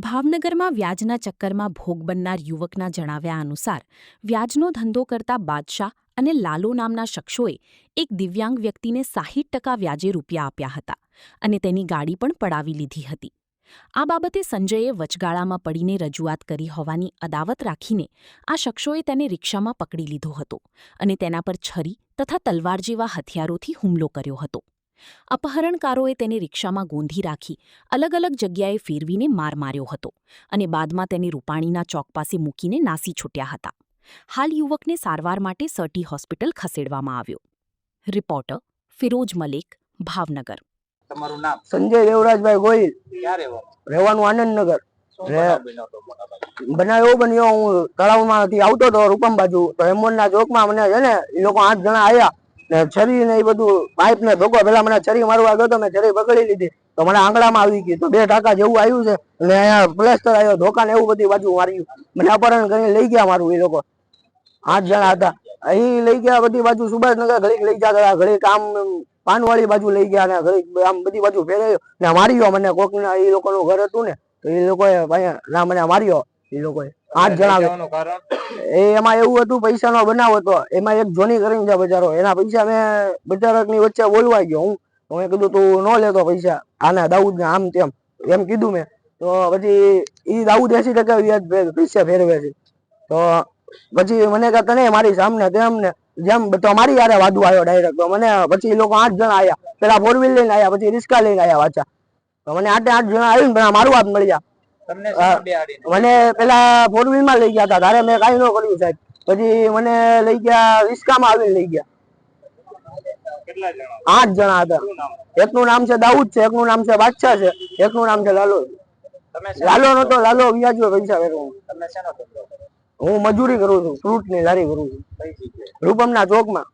ભાવનગરમાં વ્યાજના ચક્કરમાં ભોગ બનનાર યુવકના જણાવ્યા અનુસાર વ્યાજનો ધંધો કરતા બાદશાહ અને લાલો નામના શખ્સોએ એક દિવ્યાંગ વ્યક્તિને 60% વ્યાજે રૂપિયા આપ્યા હતા અને તેની ગાડી પણ પડાવી લીધી હતી. આ બાબતે સંજયે વચગાળામાં પડીને રજૂઆત કરી હોવાની અદાવત રાખીને આ શખ્સોએ તેને રિક્ષામાં પકડી લીધો હતો અને તેના પર છરી તથા તલવાર જેવા હથિયારોથી હુમલો કર્યો હતો. અપહરણકારોએ તેને રિક્ષામાં ગોંધી રાખી અલગ અલગ જગ્યાએ ફેરવીને માર માર્યો હતો અને બાદમાં તેને રૂપાણીના ચોક પાસે મૂકીને નાસી છૂટ્યા હતા. હાલ યુવકને સારવાર માટે સટી હોસ્પિટલ ખસેડવામાં આવ્યો. રિપોર્ટર ફિરોજ મલિક, ભાવનગર. તમારું નામ? સંજય દેવરાજભાઈ ગોહિલ. ક્યાં રહેવાનું? રહેવાનું આનંદનગર. બનાવ બનાવ એવો બન્યો, હું તળાવમાંથી આવતો હતો રૂપમ બાજુ, તો હેમોનના ચોકમાં મને છે ને એ લોકો 8 જણા આવ્યા ને છરી ને એ બધું પાઇપ ને ધોકો. પેલા મને છરી મારવા ગયો તો મેં છરી પકડી લીધી તો મને આંગળામાં આવી ગઈ, તો 2 ટાંકા જેવું આવ્યું છે અને અહીંયા પ્લેસ્ટર આવ્યો, ધોકા ને એવું બધી બાજુ માર્યું. મને અપહરણ કરીને લઈ ગયા મારું. એ લોકો 8 જણા હતા. અહીં લઈ ગયા બધી બાજુ, સુભાષનગર ઘડીક લઈ ગયા, ઘડીક આમ પાનવાળી બાજુ લઈ ગયા ને ઘડીક આમ બધી બાજુ ફેરાયો ને માર્યો મને. કોકના એ લોકોનું ઘર હતું ને તો એ લોકોએ ના મને માર્યો. એ લોકોએ 8 જણા. એમાં એવું હતું, પૈસાનો બનાવ હતો. એમાં એક જોની કરીને છે બજારો, એના પૈસા મેં બજારકની વચ્ચે બોલવા ગયો. મેં કીધું તું ન લેતો પૈસા આના દાઉદ ને આમ તેમ એમ કીધું મેં. તો પછી એ દાઉદ 80% વ્યાજ પૈસા ફેરવે છે. તો પછી મને કહે તને મારી સામને તેમ ને જેમ તો મારી યારે વાદુ આવ્યો ડાયરેક્ટ. તો મને પછી એ લોકો 8 જણા આવ્યા. પેલા 4 વ્હીલ લઈને આવ્યા, પછી રિક્ષા લઈને આવ્યા પાછા. તો મને 8 જણા આવીને પેલા મારું હાથ મળી ગયા. મને પેલા 4 વ્હીલ માં લઈ ગયા હતા, તારે મેં કઈ ન કર્યું સાહેબ. પછી મને લઈ ગયા રિક્ષામાં આવીને લઈ ગયા. 8 જણા હતા. એકનું નામ છે દાઉદ છે, એકનું નામ છે બાદશાહ છે, એકનું નામ છે લાલો. લાલો નતો, લાલો વ્યાજો પૈસા ફેરવું. હું મજૂરી કરું છું, ફ્રૂટ ની લારી કરું છું રૂપમના ચોકમાં.